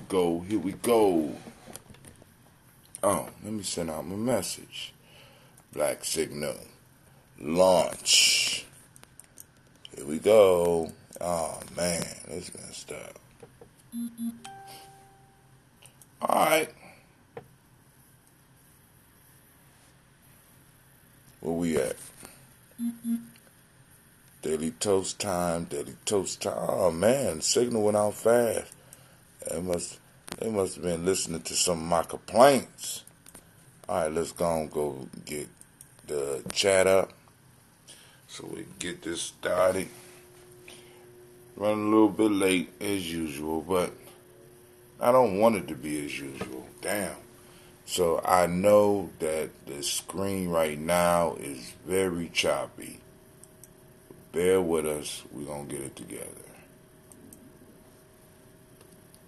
go, here we go. Oh, let me send out my message. Black signal. Launch. Here we go. Oh, man, this is messed up. Alright. Where we at? Daily toast time, daily toast time. Oh man, the signal went out fast. They must have been listening to some of my complaints. Alright, let's go get the chat up so we can get this started. Running a little bit late as usual, but I don't want it to be as usual. Damn. So I know that the screen right now is very choppy. Bear with us. We're going to get it together.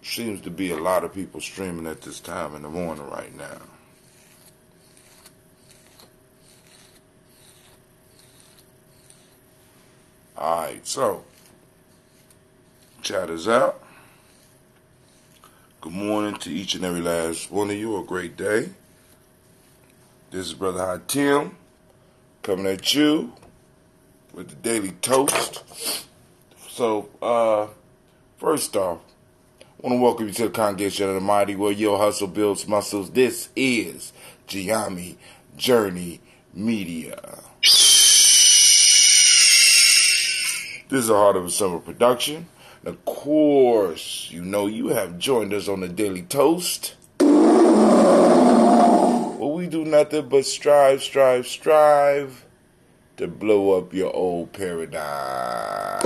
Seems to be a lot of people streaming at this time in the morning right now. Alright, so chat is out. Good morning to each and every last one of you. A great day. This is Brother Hot Tim coming at you with the Daily Toast. So, first off, I want to welcome you to the congregation of the mighty where your hustle builds muscles. This is Ujamaa Journey Media. This is a Heart of a Summer production. And of course, you know you have joined us on the Daily Toast. Well, we do nothing but strive to blow up your old paradigm.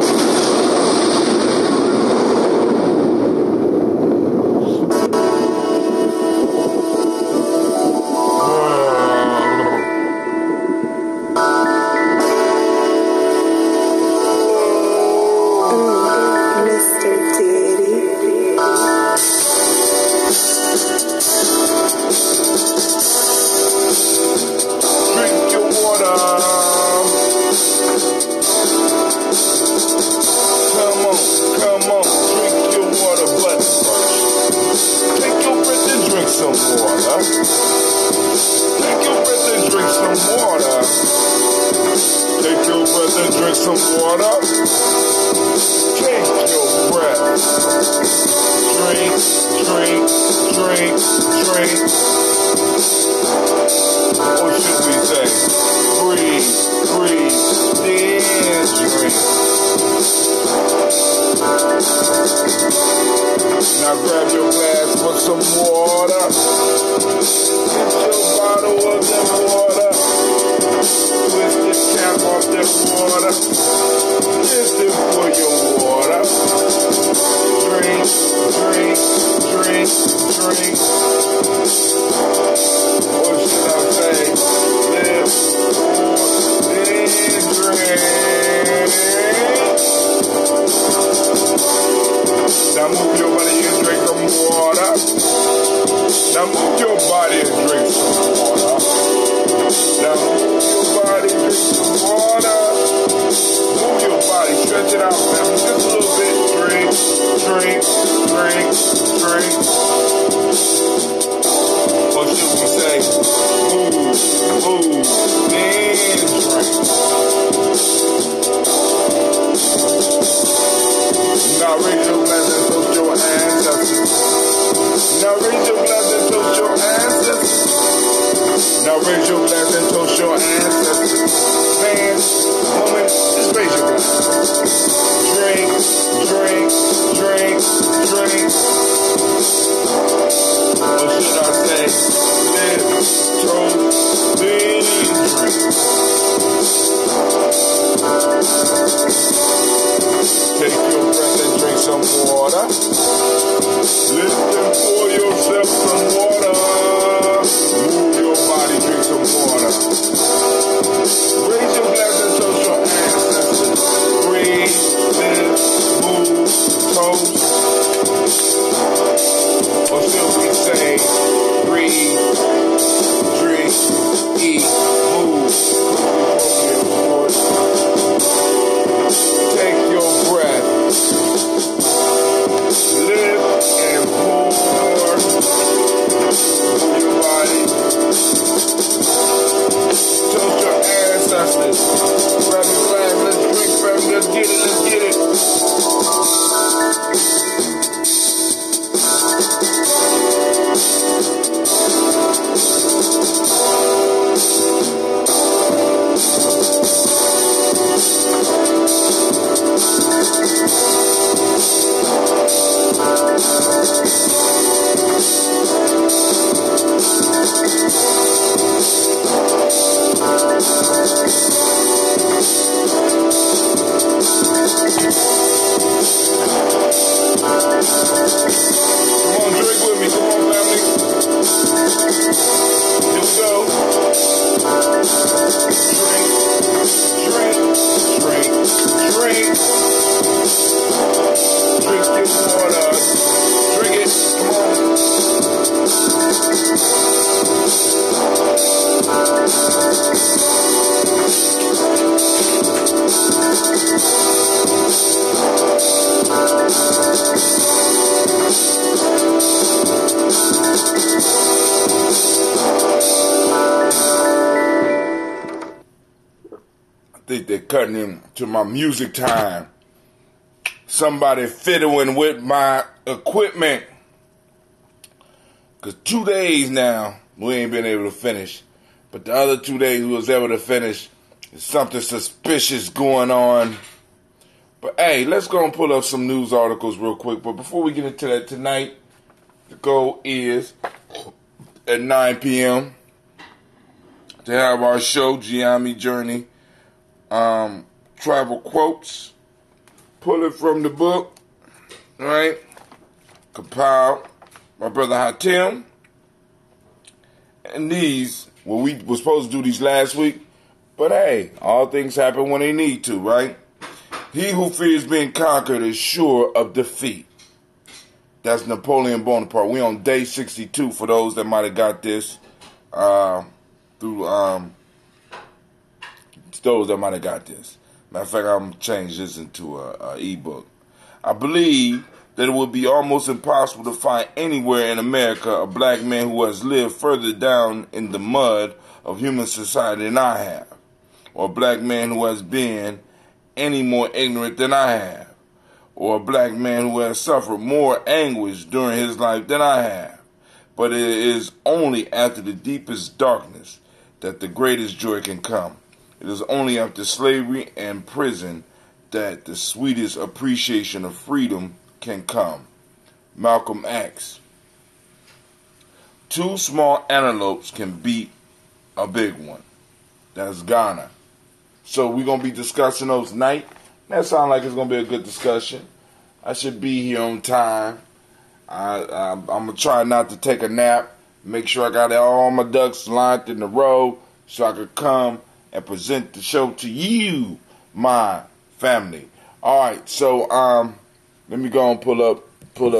Take your breath. Live and move. cutting into my music time. Somebody fiddling with my equipment. Because 2 days now, we ain't been able to finish. But the other 2 days we was able to finish. There's something suspicious going on. But hey, let's go and pull up some news articles real quick. But before we get into that tonight, the goal is at 9 p.m. to have our show, Ujamaa Journey, travel quotes. Pull it from the book, right? Compiled by Brother Hatim. And these, well, we were supposed to do these last week, but hey, all things happen when they need to, right? He who fears being conquered is sure of defeat. That's Napoleon Bonaparte. We on day 62 for those that might have got this through those that might have got this. Matter of fact, I'm going to change this into a ebook. I believe that it would be almost impossible to find anywhere in America a black man who has lived further down in the mud of human society than I have, or a black man who has been any more ignorant than I have, or a black man who has suffered more anguish during his life than I have. But it is only after the deepest darkness that the greatest joy can come. It is only after slavery and prison that the sweetest appreciation of freedom can come. Malcolm X. 2 small antelopes can beat a big one. That's Ghana. So we're going to be discussing those tonight. That sounds like it's going to be a good discussion. I should be here on time. I'm going to try not to take a nap. Make sure I got all my ducks lined in a row so I could come and present the show to you, my family. All right, so let me go and pull up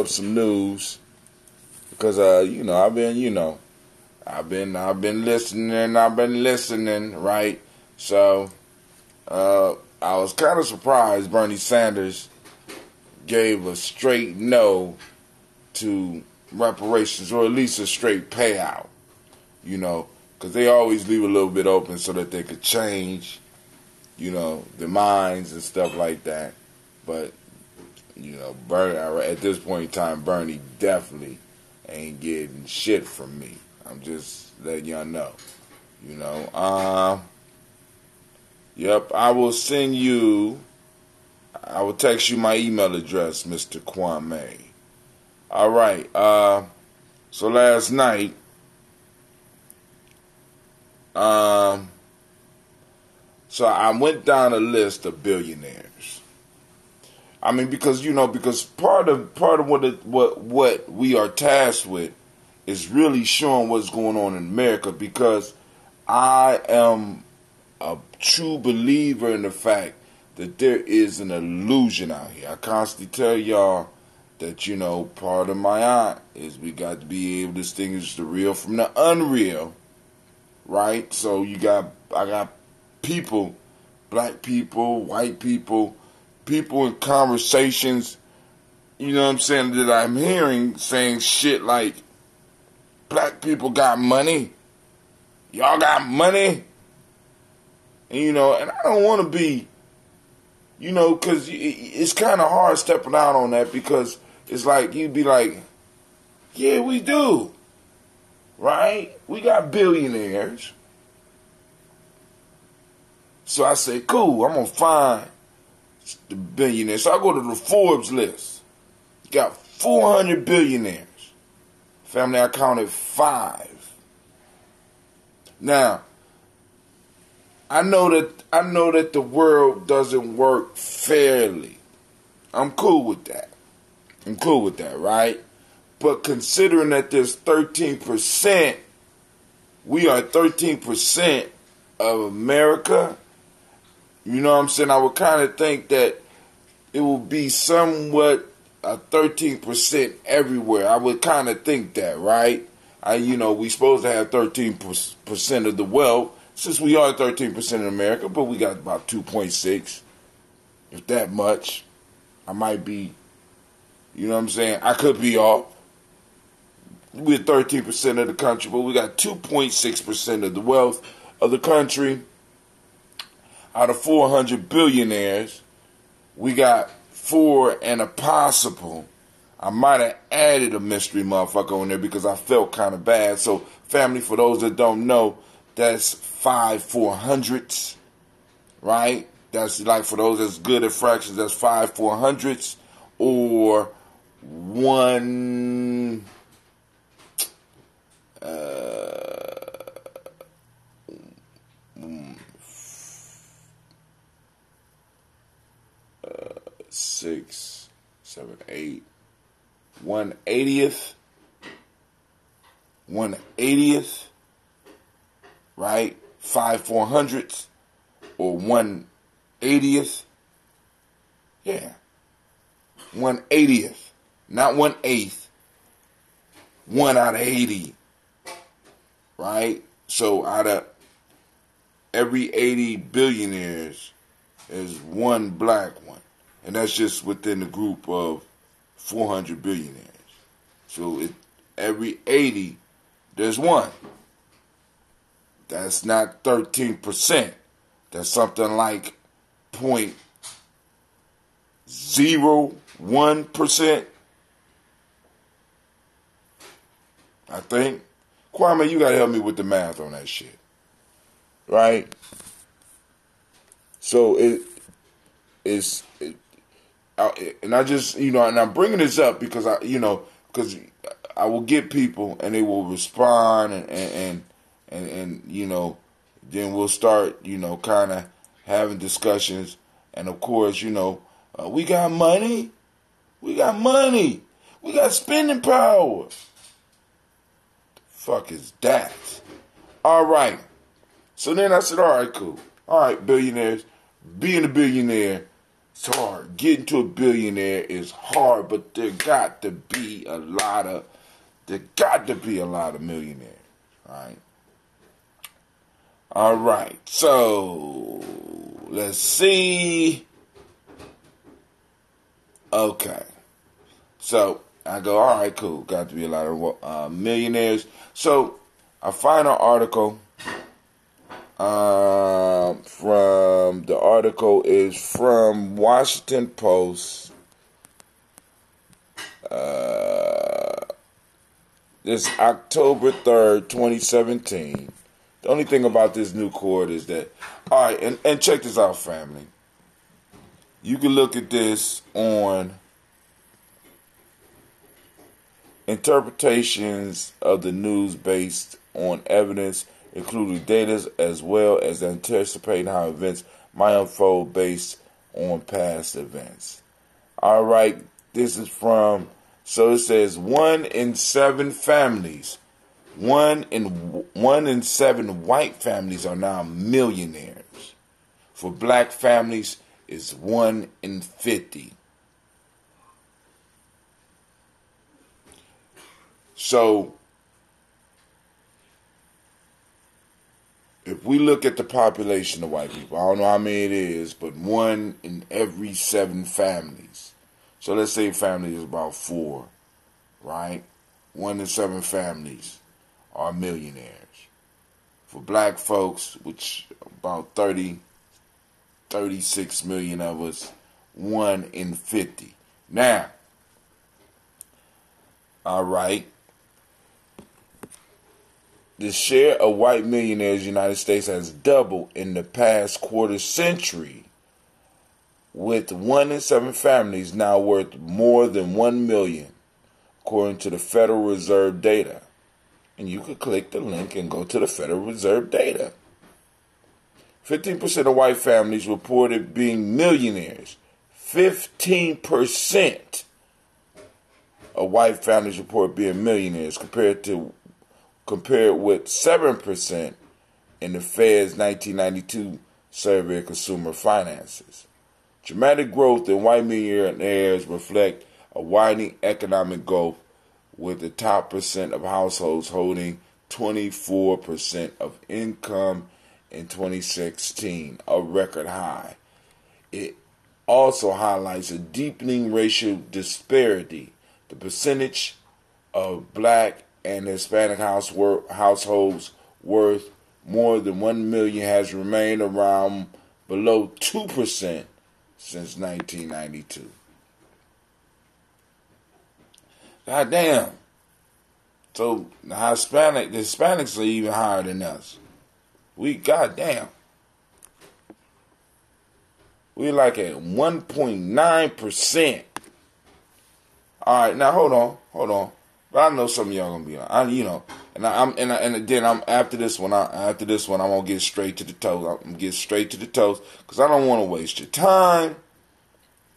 some news because I've been listening, right? So I was kind of surprised Bernie Sanders gave a straight no to reparations, or at least a straight payout, because they always leave a little bit open so that they could change, their minds and stuff like that. But, Bernie, at this point in time, Bernie definitely ain't getting shit from me. I'm just letting y'all know, Yep, I will text you my email address, Mr. Kwame. All right, so last night, so I went down a list of billionaires. I mean, because part of what we are tasked with is really showing what's going on in America, because I am a true believer in the fact that there is an illusion out here. I constantly tell y'all that, part of my art is we got to be able to distinguish the real from the unreal, right? So I got people, black people, white people in conversations, that I'm hearing saying shit like, black people got money, y'all got money, and I don't want to be, because it's kind of hard stepping out on that, because it's like, you'd be like, yeah, we do, right? We got billionaires. So I say, cool, I'm going to find the billionaires. So I go to the Forbes list. You got 400 billionaires. Family, I counted 5. Now, I know that the world doesn't work fairly. I'm cool with that. Right? But considering that there's 13%, we are 13% of America, I would kind of think that it would be somewhat a 13% everywhere. I would kind of think that, right? We supposed to have 13% of the wealth, since we are 13% in America, but we got about 2.6, if that much. I might be, I could be off. We're 13% of the country, but we got 2.6% of the wealth of the country. out of 400 billionaires, we got 4 and a possible. I might have added a mystery motherfucker on there because I felt kind of bad. So, family, for those that don't know, that's 5 400s, right? That's like, for those that's good at fractions, that's 5 400s, or 1 6, 7, 8, 1/80th, 1/80th, right? 5 400s, or 1/80th. Yeah, 1/80th, not 1/8. 1 out of 80, right? So out of every 80 billionaires, there's 1 black one. And that's just within the group of 400 billionaires. So every 80, there's 1. That's not 13%. That's something like 0.01%. I think. Kwame, you got to help me with the math on that shit. Right? So and I just, and I'm bringing this up because because I will get people and they will respond and then we'll start, kind of having discussions. And of course, we got money. We got money. We got spending power. The fuck is that? All right. So then I said, all right, cool. All right, billionaires. Being a billionaire, it's hard. Getting to a billionaire is hard, but there got to be a lot of millionaires, right? All right. So let's see. Okay. So I go, all right, cool. Got to be a lot of millionaires. So I find an article. The article is from Washington Post. This October 3rd, 2017. The only thing about this new court is that, all right, and check this out, family. You can look at this on interpretations of the news based on evidence, including data, as well as anticipating how events might unfold based on past events. All right, this is from, so it says 1 in 7 families, 1 in 7 white families are now millionaires. For black families, it's 1 in 50. So, if we look at the population of white people, I don't know how many it is, but 1 in every 7 families. So let's say family is about 4, right? 1 in 7 families are millionaires. For black folks, which about 36 million of us, 1 in 50. Now, all right. The share of white millionaires in the United States has doubled in the past quarter century, with 1 in 7 families now worth more than $1 million, according to the Federal Reserve data. And you could click the link and go to the Federal Reserve data. 15% of white families reported being millionaires. 15% of white families report being millionaires, compared with 7% in the Fed's 1992 survey of consumer finances. Dramatic growth in white millionaires reflect a widening economic gulf, with the top percent of households holding 24% of income in 2016, a record high. It also highlights a deepening racial disparity. The percentage of black and Hispanic households worth more than $1 million has remained around below 2% since 1992. God damn. So the Hispanics are even higher than us. Goddamn. We're like at 1.9%. All right, now hold on. But I know some of y'all gonna be on. And then I'm after this one. I'm gonna get straight to the toes. I'm gonna get straight to the toes because I don't want to waste your time,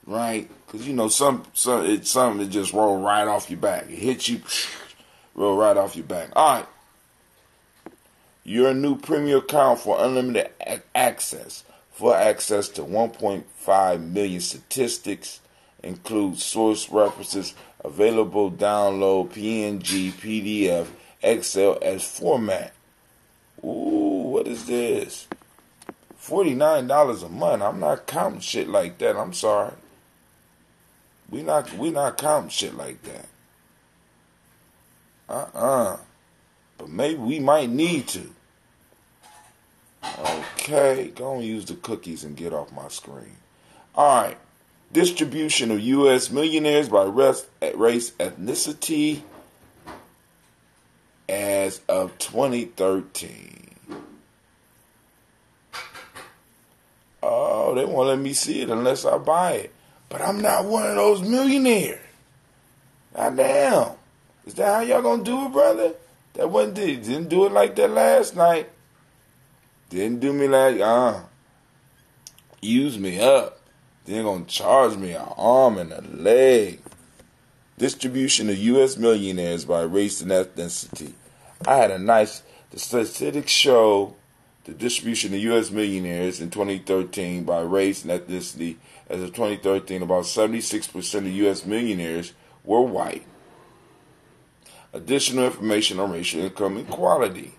right? Because some it just roll right off your back. It hits you, roll right off your back. All right. Your new premium account for unlimited access. For access to 1.5 million statistics, includes source references, available download PNG, PDF, Excel as format. Ooh, what is this? $49 a month. I'm not counting shit like that. I'm sorry. We not counting shit like that. But maybe we might need to. Okay, go and use the cookies and get off my screen. Alright. Distribution of U.S. millionaires by race, ethnicity as of 2013. Oh, they won't let me see it unless I buy it. But I'm not one of those millionaires. Goddamn. Is that how y'all gonna do it, brother? Didn't do it like that last night. Didn't do me like, use me up. Then gonna charge me an arm and a leg. Distribution of U.S. millionaires by race and ethnicity. The statistics show the distribution of U.S. millionaires in 2013 by race and ethnicity. As of 2013, about 76% of U.S. millionaires were white. Additional information on racial income equality.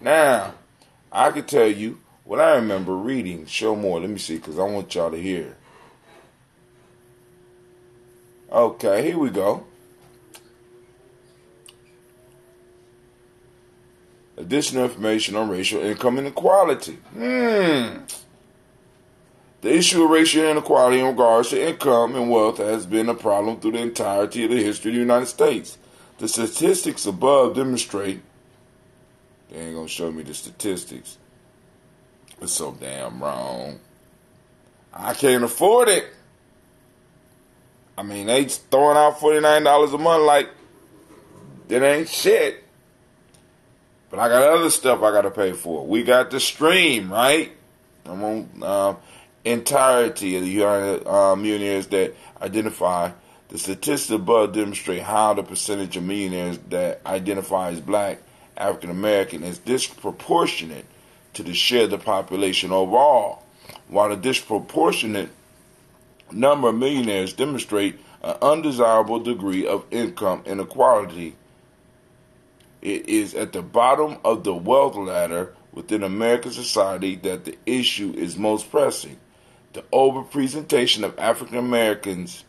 Now, I could tell you what I remember reading. Show more. Let me see, because I want y'all to hear. Okay, here we go. Additional information on racial income inequality. The issue of racial inequality in regards to income and wealth has been a problem through the entirety of the history of the United States. The statistics above demonstrate. They ain't gonna show me the statistics. It's so damn wrong. I can't afford it. I mean, they throwing out $49 a month like that ain't shit. But I got other stuff I gotta pay for. We got the stream, right? I'm on entirety of the millionaires that identify. The statistics above demonstrate how the percentage of millionaires that identify as black, African American is disproportionate to the share of the population overall, while the disproportionate number of millionaires demonstrate an undesirable degree of income inequality. It is at the bottom of the wealth ladder within American society that the issue is most pressing. The overrepresentation of African Americans,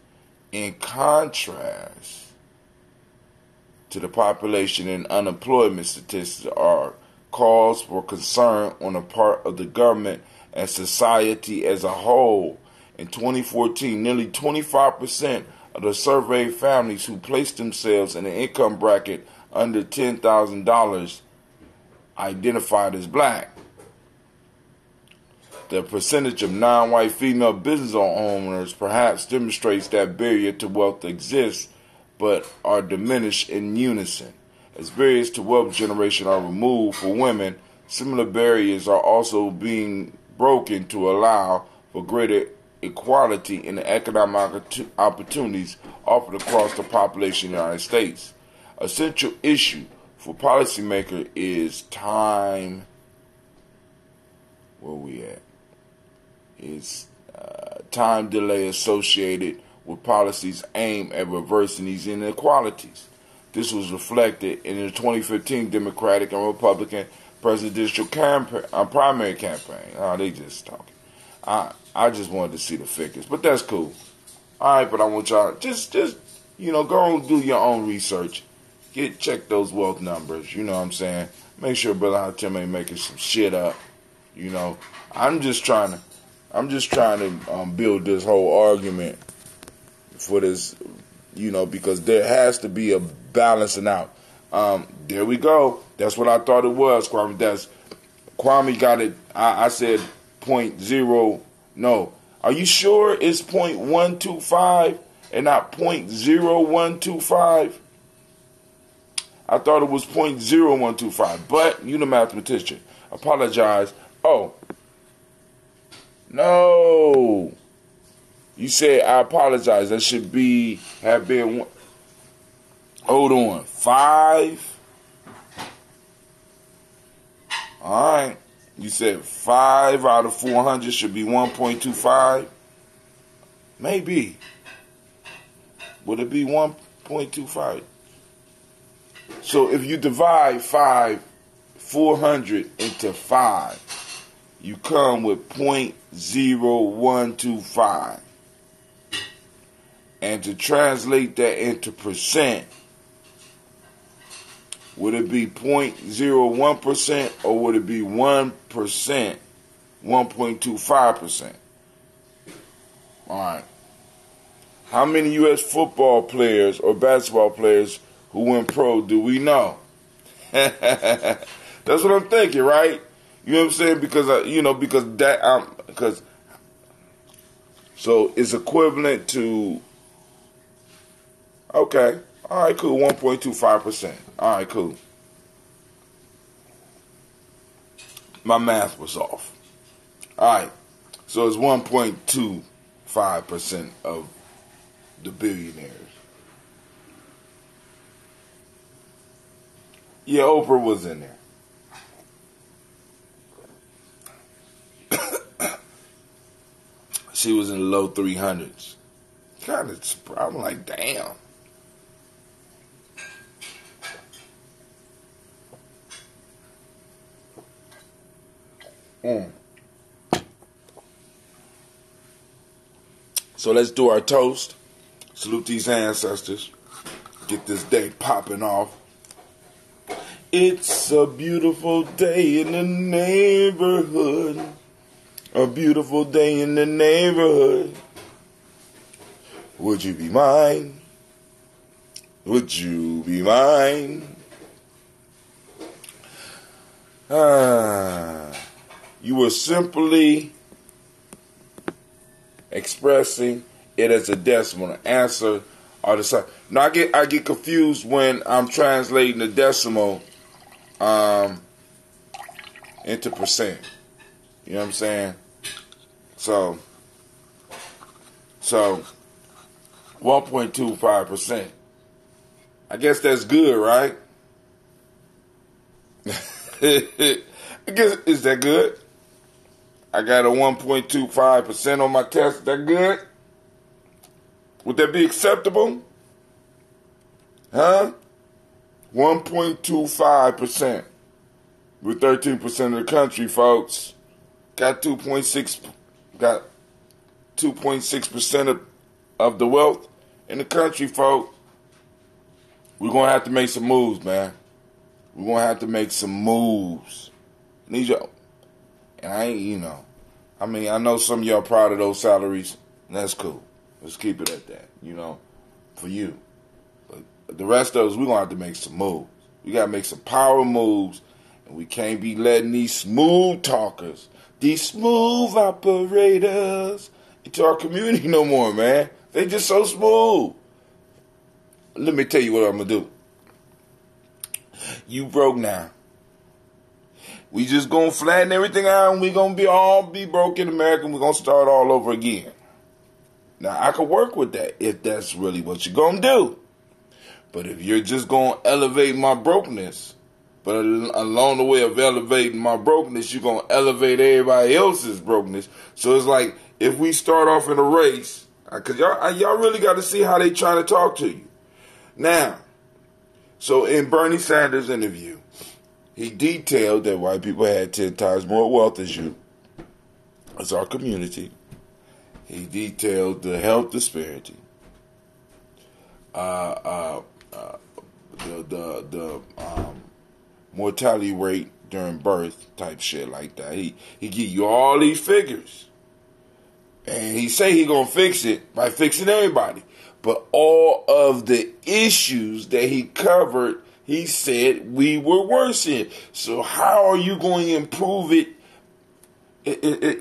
in contrast to the population and unemployment statistics, are cause for concern on the part of the government and society as a whole. In 2014, nearly 25% of the surveyed families who placed themselves in an income bracket under $10,000 identified as black. The percentage of non-white female business owners perhaps demonstrates that barrier to wealth exists, but are diminished in unison. As barriers to wealth generation are removed for women, similar barriers are also being broken to allow for greater equality in the economic opportunities offered across the population of the United States. A central issue for policymakers is time. Where we at? Is time delay associated with policies aimed at reversing these inequalities. This was reflected in the 2015 Democratic and Republican presidential primary campaign. Oh, they just talking. I just wanted to see the figures, but that's cool. All right, but I want y'all just go and do your own research. Check those wealth numbers. You know what I'm saying? Make sure Brother Hatem ain't making some shit up. I'm just trying to. I'm just trying to build this whole argument for this, because there has to be a balancing out. There we go. That's what I thought it was, Kwame. Kwame got it. I said 0.0. No. Are you sure it's 0.125 and not 0.0125? I thought it was 0.0125, but you the mathematician. Apologize. Oh. No. You said I apologize. That should have been, hold on, 5. All right. You said 5 out of 400 should be 1.25. Maybe. Would it be 1.25? So if you divide 400 into 5, you come with 0.0125. And to translate that into percent, would it be 0.01% or would it be 1%, 1.25%? All right. How many U.S. football players or basketball players who went pro do we know? That's what I'm thinking, right? You know what I'm saying? Because so it's equivalent to, okay, all right, cool, 1.25%. All right, cool. My math was off. All right, so it's 1.25% of the billionaires. Yeah, Oprah was in there. She was in the low 300s. Kind of, I'm like, damn. So let's do our toast. Salute these ancestors. Get this day popping off. It's a beautiful day in the neighborhood. A beautiful day in the neighborhood. Would you be mine? Would you be mine? You were simply expressing it as a decimal. The answer or the sign. Now I get confused when I'm translating the decimal into percent. You know what I'm saying? So 1.25%. I guess that's good, right? I guess, is that good? I got a 1.25% on my test. Is that good? Would that be acceptable? Huh? 1.25%. We're 13% of the country, folks. Got 2.6% of the wealth in the country, folks. We're gonna have to make some moves, man. We're gonna have to make some moves. Need y'all. And I ain't, I know some of y'all proud of those salaries. And that's cool. Let's keep it at that, for you. But the rest of us, we're gonna have to make some moves. We gotta make some power moves. And we can't be letting these smooth talkers, these smooth operators into our community no more, man. They just so smooth. Let me tell you what I'm going to do. You broke now. We just going to flatten everything out and we going to all be broke in America and we're going to start all over again. Now, I could work with that if that's really what you're going to do. But if you're just going to elevate my brokenness, but along the way of elevating my brokenness, you're going to elevate everybody else's brokenness. So it's like if we start off in a race, because y'all really got to see how they trying to talk to you. Now, so in Bernie Sanders' interview, he detailed that white people had 10 times more wealth as our community. He detailed the health disparity, the mortality rate during birth type shit like that. He give you all these figures. And he say he gonna fix it by fixing everybody. But all of the issues that he covered, he said we were worse in. So how are you going to improve it?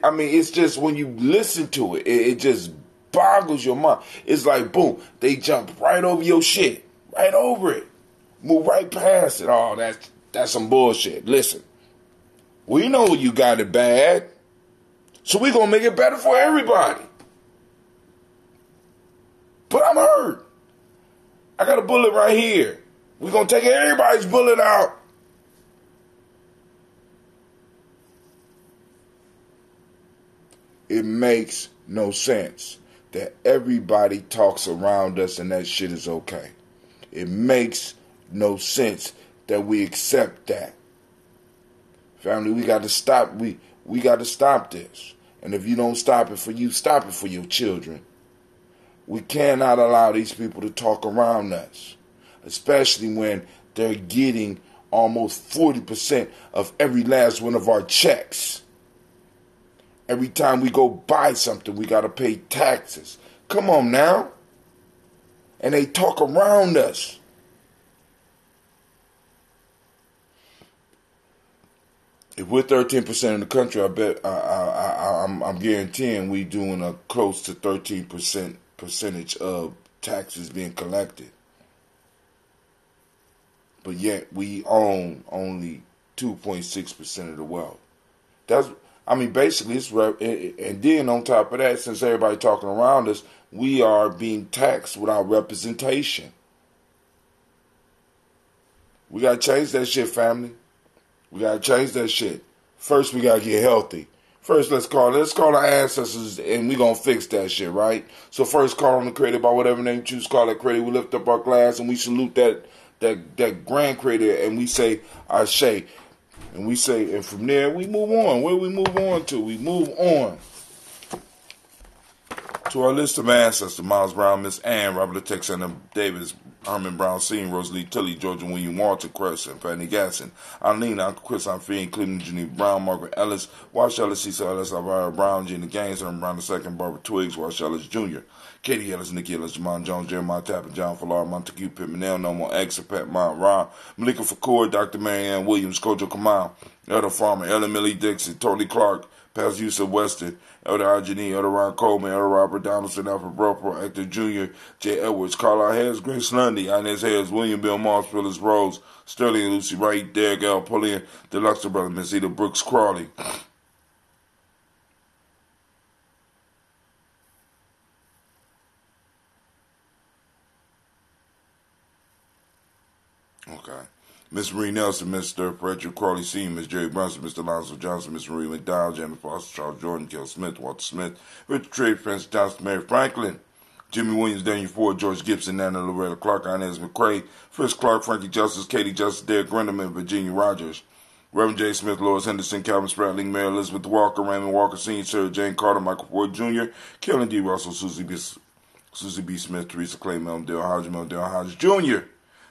I mean, it's just when you listen to it, it just boggles your mind. It's like, boom, they jump right over your shit. Right over it. Move right past it. Oh, that's some bullshit. Listen, we know you got it bad. So we're going to make it better for everybody. But I'm hurt. I got a bullet right here. We're going to take everybody's bullet out. It makes no sense that everybody talks around us and that shit is okay. It makes no sense that we accept that. Family, we got to stop. We got to stop this. And if you don't stop it for you, stop it for your children. We cannot allow these people to talk around us, especially when they're getting almost 40% of every last one of our checks. Every time we go buy something, we got to pay taxes. Come on now. And they talk around us. If we're 13% of the country, I bet I'm guaranteeing we doing a close to 13% percentage of taxes being collected. But yet we own only 2.6% of the wealth. Basically, and then on top of that, since everybody talking around us, we are being taxed without representation. We got to change that shit, family. We got to change that shit. First, we got to get healthy. First, let's call our ancestors, and we going to fix that shit, right? So first, call on the creator by whatever name you choose to call that creator. We lift up our glass, and we salute that grand creator, and we say, Ashe. And we say, and from there, we move on. Where we move on to? We move on to our list of ancestors: Miles Brown, Miss Ann, Robert Texana Davis, Herman Brown Sr., Rosalie Tilley, Georgia William Walter Crescent, Fanny Gasson, Eileen, Uncle Chris, I'm Fiend, Cleveland Junior Brown, Margaret Ellis, Wash Ellis, Cecil Ellis, Elvira Brown, Gina Gaines, Herman Brown II, Barbara Twiggs, Wash Ellis Jr., Katie Ellis, Nikki Ellis, Jamon Jones, Jeremiah Tappan, John Fallar, Montague Pittman, No More X, Pat Mount Ra, Malika Fakour, Dr. Marianne Williams, Kojo Kamal, Elder Farmer, Ellen Millie Dixon, Tony Clark, Pastor Yusuf Weston, Elder Arjani, Elder Ron Coleman, Elder Robert Donaldson, Alfred Bropo, Actor Jr., J. Edwards, Carla Hayes, Grace Lundy, Inez Hayes, William Bill Moss, Phyllis Rose, Sterling and Lucy Wright, Derek L. Pullian, Deluxe Brother, Miss Eda Brooks Crawley. Okay. Miss Marie Nelson, Mr. Frederick Crawley Sr., Miss Jerry Brunson, Mr. Lonzo Johnson, Miss Marie McDowell, Jamie Foster, Charles Jordan, Kel Smith, Walter Smith, Richard Trade, Francis Johnson, Mary Franklin, Jimmy Williams, Daniel Ford, George Gibson, Nana Loretta Clark, Inez McCrae, Fritz Clark, Frankie Justice, Katie Justice, Derek Grinderman, Virginia Rogers, Reverend J. Smith, Lois Henderson, Calvin Spratling, Mary Elizabeth Walker, Raymond Walker Sr., Sarah Jane Carter, Michael Ford Jr., Kellen D. Russell, Susie B. Smith, Teresa Clay, Dale Hodge Jr.,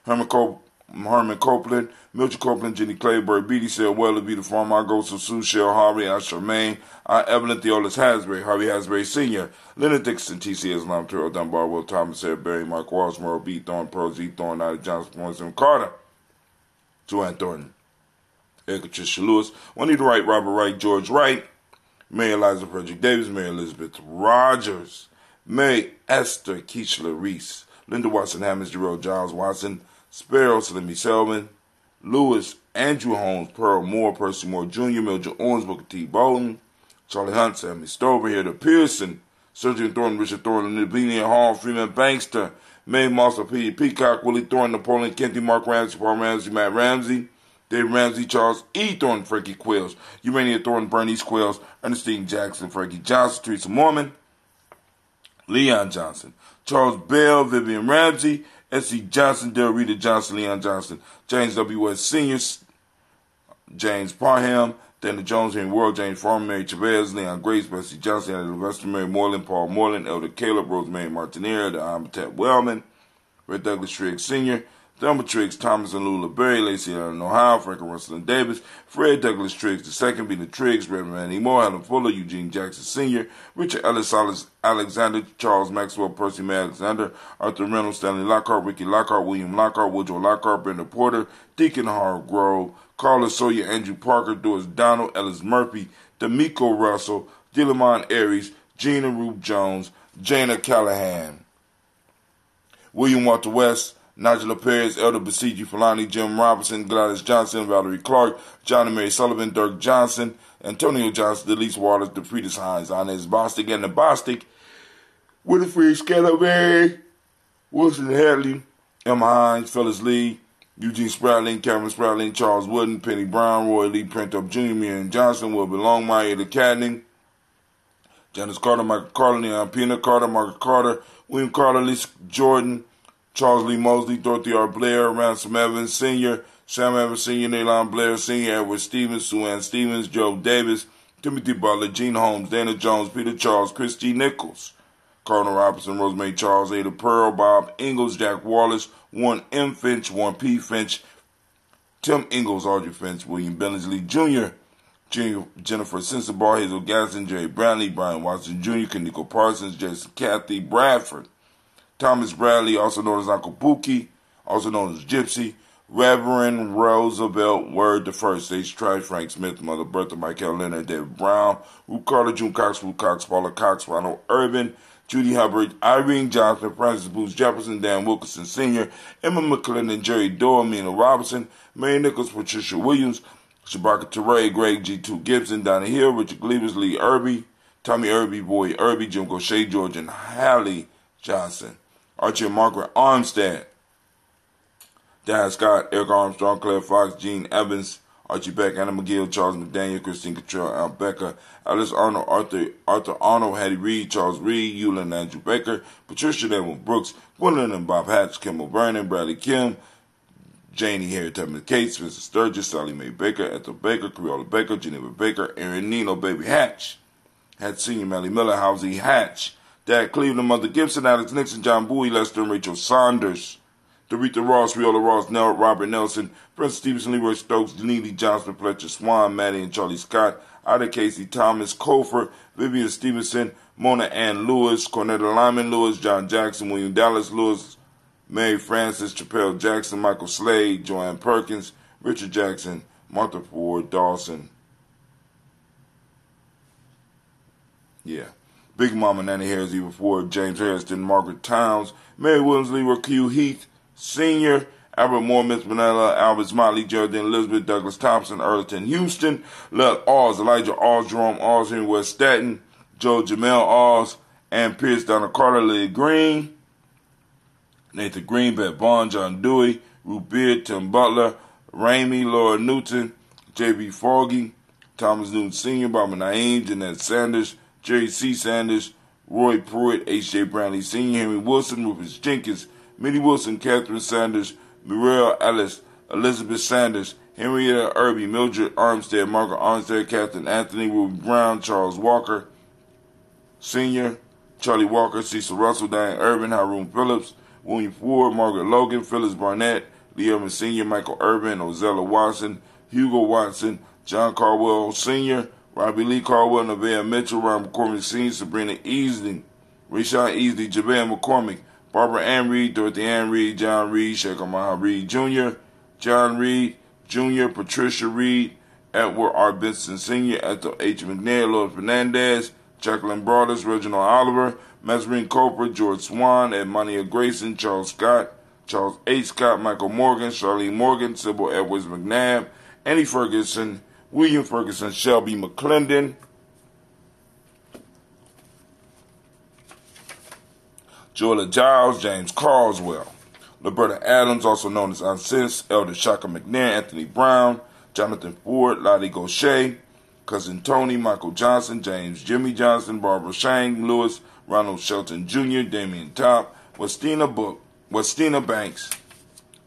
Herman Copeland, Mildred Copeland, Jenny Clayburgh, Beatty Sale, Weller, Be the Farmer, I go to Sue, Shell, Harvey, I Charmaine, I Evelyn Theolis Hasbury, Harvey Hasbury Sr., Leonard Dixon, T.C. Islam, Terrell Dunbar, Will Thomas, Sarah Berry, Mark Walsh, Merle B. Thorne, Pearl Z. Thorne, Ida Johnson, Poinson Carter, Joanne Thornton, Erica Tricia Lewis, Juanita Wright, Robert Wright, George Wright, Mary Eliza Frederick Davis, Mary Elizabeth Rogers, Mary Esther Keishla Reese, Linda Watson Hammonds, Jarrell Giles Watson, Sparrow Slimmy Selman, Lewis Andrew Holmes, Pearl Moore, Percy Moore Jr., Mildred Owens, Booker T. Bolton, Charlie Hunt, Sammy Stover, Hilda Pearson, Sergeant Thornton, Richard Thornton, Lavinia Hall, Freeman Bankster, Mae Moss, P. Peacock, Willie Thornton, Napoleon Kenty, Mark Ramsey, Paul Ramsey, Matt Ramsey, Dave Ramsey, Charles E. Thornton, Frankie Quills, Urania Thornton, Bernice Quills, Ernestine Jackson, Frankie Johnson, Teresa Mormon, Leon Johnson, Charles Bell, Vivian Ramsey, S.C. Johnson, Del Rita Johnson, Leon Johnson, James W. West Sr., James Parham, Dana Jones, Henry World, James Farmer, Mary Chavez, Leon Grace, Bessie Johnson, Anna Sylvester, Mary Moreland, Paul Moreland, Elder Caleb, Rosemary Martinez, Elder Amatet Wellman, Red Douglas Trigg Sr., Thelma Triggs, Thomas and Lula Berry, Lacey Allen, Ohio, Franklin Russell Davis, Fred Douglass Triggs II, Bina Triggs, Reverend Annie Moore, Helen Fuller, Eugene Jackson Sr., Richard Ellis Alexander, Charles Maxwell, Percy May Alexander, Arthur Reynolds, Stanley Lockhart, Ricky Lockhart, William Lockhart, Woodrow Lockhart, Brenda Porter, Deacon Hargrove, Carla Sawyer, Andrew Parker, Doris Donald, Ellis Murphy, D'Amico Russell, Dillamon Aries, Gina Ruth Jones, Jana Callahan, William Walter West, Nigel Perez, Elder Basiji Fulani, Jim Robinson, Gladys Johnson, Valerie Clark, John and Mary Sullivan, Dirk Johnson, Antonio Johnson, Delise Waters, DeFritas Hines, Inez Bostic, and the Bostic, Winifred Scalaberry, Wilson Hadley, Emma Hines, Phyllis Lee, Eugene Spratling, Cameron Spratling, Charles Wooden, Penny Brown, Roy Lee Printup Jr., Miriam Johnson, Wilbur Longmire, Ada Cadning, Janice Carter, Michael Carter, Leon Pena Carter, Margaret Carter, William Carter, Lisa Jordan, Charles Lee Mosley, Dorothy R. Blair, Ransom Evans Sr., Sam Evans Sr., Nalon Blair Sr., Edward Stevens, Sue Ann Stevens, Joe Davis, Timothy Butler, Gene Holmes, Dana Jones, Peter Charles, Chris G. Nichols, Cardinal Robinson, Rosemary Charles, Ada Pearl, Bob Ingalls, Jack Wallace, Warren M. Finch, Warren P. Finch, Tim Ingalls, Audrey Finch, William Billingsley Jr., Jennifer Sensabaugh, Hazel Gaston, Jerry Bradley, Brian Watson Jr., Kaniko Parsons, Jason Kathy Bradford, Thomas Bradley, also known as Uncle Pookie, also known as Gypsy, Reverend Roosevelt Word the First, H. Trice, Frank Smith, Mother Bertha, Michael Leonard, David Brown, Ruth Carter, June Cox, Ruth Cox, Paula Cox, Ronald Urban, Judy Hubbard, Irene Johnson, Francis Booth Jefferson, Dan Wilkerson Sr., Emma McClendon, Jerry Doyle, Mina Robinson, Mary Nichols, Patricia Williams, Shabaka Teray, Greg G2 Gibson, Donna Hill, Richard Gleavers, Lee Irby, Tommy Irby, Boy Irby, Jim Gaucher, George and Hallie Johnson, Archie and Margaret Armstead, Dan Scott, Eric Armstrong, Claire Fox, Gene Evans, Archie Beck, Anna McGill, Charles McDaniel, Christine Cottrell, Al Becker, Alice Arnold, Arthur Arnold, Hattie Reed, Charles Reed, Eula and Andrew Baker, Patricia Devil Brooks, Gwendolyn and Bob Hatch, Kimball Vernon, Bradley Kim, Janie Harry Tubman Cates, Vincent Sturgis, Sally Mae Baker, Ethel Baker, Creola Baker, Geneva Baker, Aaron Nino, Baby Hatch, Hatch Sr., Melly Miller, Housie Hatch, Dad Cleveland, Mother Gibson, Alex Nixon, John Bowie, Lester and Rachel Saunders, Dorita Ross, Riola Ross, Robert Nelson, Prince Stevenson, Leroy Stokes, Neely Johnson, Fletcher Swan, Maddie and Charlie Scott, Ida Casey Thomas, Cofer, Vivian Stevenson, Mona Ann Lewis, Cornetta Lyman Lewis, John Jackson, William Dallas Lewis, Mary Frances, Chappelle Jackson, Michael Slade, Joanne Perkins, Richard Jackson, Martha Ford, Dawson. Yeah. Big Mama Nanny Harris, Eva Ford, James Harrison, Margaret Towns, Mary Williams, Leroy Q. Heath, Sr., Albert Moore, Miss Vanilla, Albert Motley, Geraldine Elizabeth, Douglas Thompson, Earlton Houston, Lel Oz, Elijah Oz, Jerome Oz, Henry West Staten, Joe Jamel Oz, Ann Pierce, Donna Carter, Lily Green, Nathan Green, Beth Bond, John Dewey, Ruth Beard, Tim Butler, Ramey, Laura Newton, J.B. Foggy, Thomas Newton Sr., Barbara Naeem, Jeanette Sanders, Jerry C. Sanders, Roy Pruitt, H.J. Brownlee Sr., Henry Wilson, Rufus Jenkins, Mitty Wilson, Catherine Sanders, Muriel Ellis, Elizabeth Sanders, Henrietta Irby, Mildred Armstead, Margaret Armstead, Catherine Anthony, Ruby Brown, Charles Walker Sr., Charlie Walker, Cecil Russell, Diane Urban, Haroon Phillips, William Ford, Margaret Logan, Phyllis Barnett, Lee Urban Sr., Michael Urban, Ozella Watson, Hugo Watson, John Caldwell Sr., Robbie Lee Caldwell, Nevaeh Mitchell, Ron McCormick Sr., Sabrina Easley, Rashawn Easley, Javon McCormick, Barbara Ann Reed, Dorothy Ann Reed, John Reed, Sheikh Omaha Reed Jr., John Reed Jr., Patricia Reed, Edward R. Benson Sr., Ethel H. McNair, Lord Fernandez, Jacqueline Broadus, Reginald Oliver, Mesrine Cooper, George Swan, Edmonia Grayson, Charles Scott, Charles H. Scott, Michael Morgan, Charlene Morgan, Sybil Edwards McNabb, Annie Ferguson, William Ferguson, Shelby McClendon, Joella Giles, James Carswell, Roberta Adams, also known as Ancestor, Elder Shaka McNair, Anthony Brown, Jonathan Ford, Lottie Gaucher, Cousin Tony, Michael Johnson, James Jimmy Johnson, Barbara Shang, Lewis, Ronald Shelton Jr., Damian Top, Westina Banks,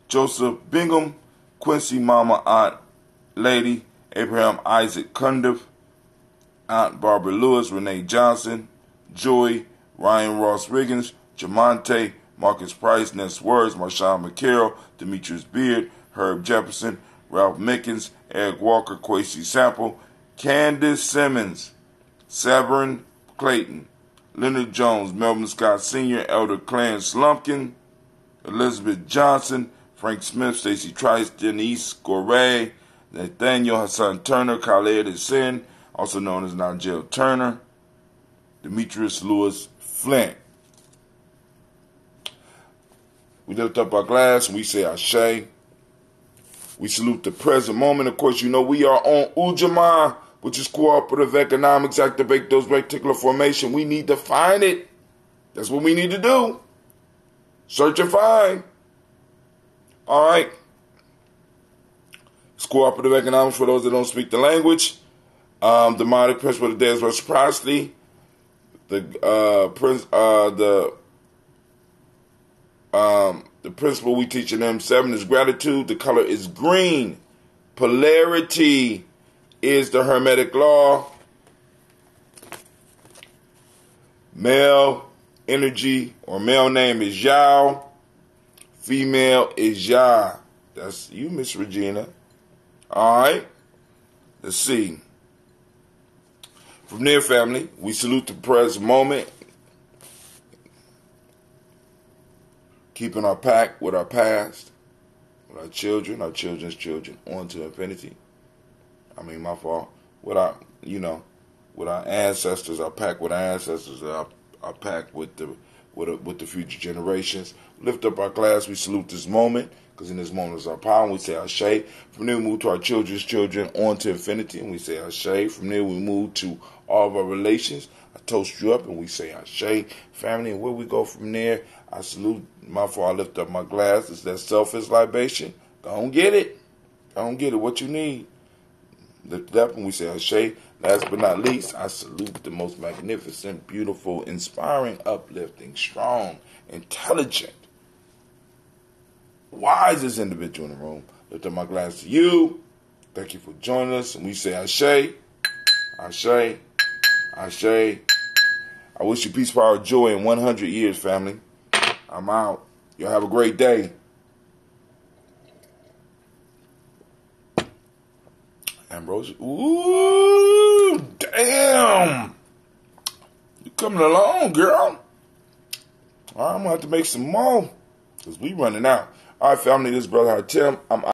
Joseph Bingham, Quincy Mama Aunt Lady, Abraham Isaac Cundiff, Aunt Barbara Lewis, Renee Johnson, Joy, Ryan Ross Riggins, Jamonte, Marcus Price, Ness Words, Marshawn McCarroll, Demetrius Beard, Herb Jefferson, Ralph Mickens, Eric Walker, Quasi Sample, Candace Simmons, Severin Clayton, Leonard Jones, Melvin Scott Sr., Elder Clarence Lumpkin, Elizabeth Johnson, Frank Smith, Stacey Trice, Denise Goray, Nathaniel Hassan Turner, Khaled Hussein, also known as Nigel Turner, Demetrius Lewis Flint. We lift up our glass and we say Ashe. We salute the present moment. Of course, you know we are on Ujamaa, which is cooperative economics. Activate those reticular formation. We need to find it. That's what we need to do. Search and find. All right. It's cooperative economics for those that don't speak the language. The demonic principle of the day is reciprocity. The principle we teach in M7 is gratitude. The color is green. Polarity is the Hermetic law. Male energy or male name is Yao. Female is Ya. That's you, Miss Regina. All right. Let's see. From there, family, we salute the present moment. Keeping our pact with our past, with our children, our children's children, on to infinity. I mean, my fault. With our, with our ancestors, our pact with our ancestors, our pact with the future generations. Lift up our glass. We salute this moment, because in this moment is our power. And we say Ashe. From there, we move to our children's children, on to infinity, and we say Ashe. From there, we move to all of our relations. I toast you up, and we say Ashe. Family, and where we go from there, I salute. My fault. I lift up my glass. It's that selfish libation. Don't get it. Don't get it. What you need. Lift it up, and we say Ashe. Last but not least, I salute the most magnificent, beautiful, inspiring, uplifting, strong, intelligent, wisest individual in the room. Lift up my glass to you. Thank you for joining us. And we say Ashe, Ashe, Ashe. I wish you peace, power, joy in 100 years, family. I'm out. Y'all have a great day. Ambrosia. Ooh, damn. You coming along, girl. All right, I'm going to have to make some more, because we running out. All right, family, this is Brother Tim. I'm out.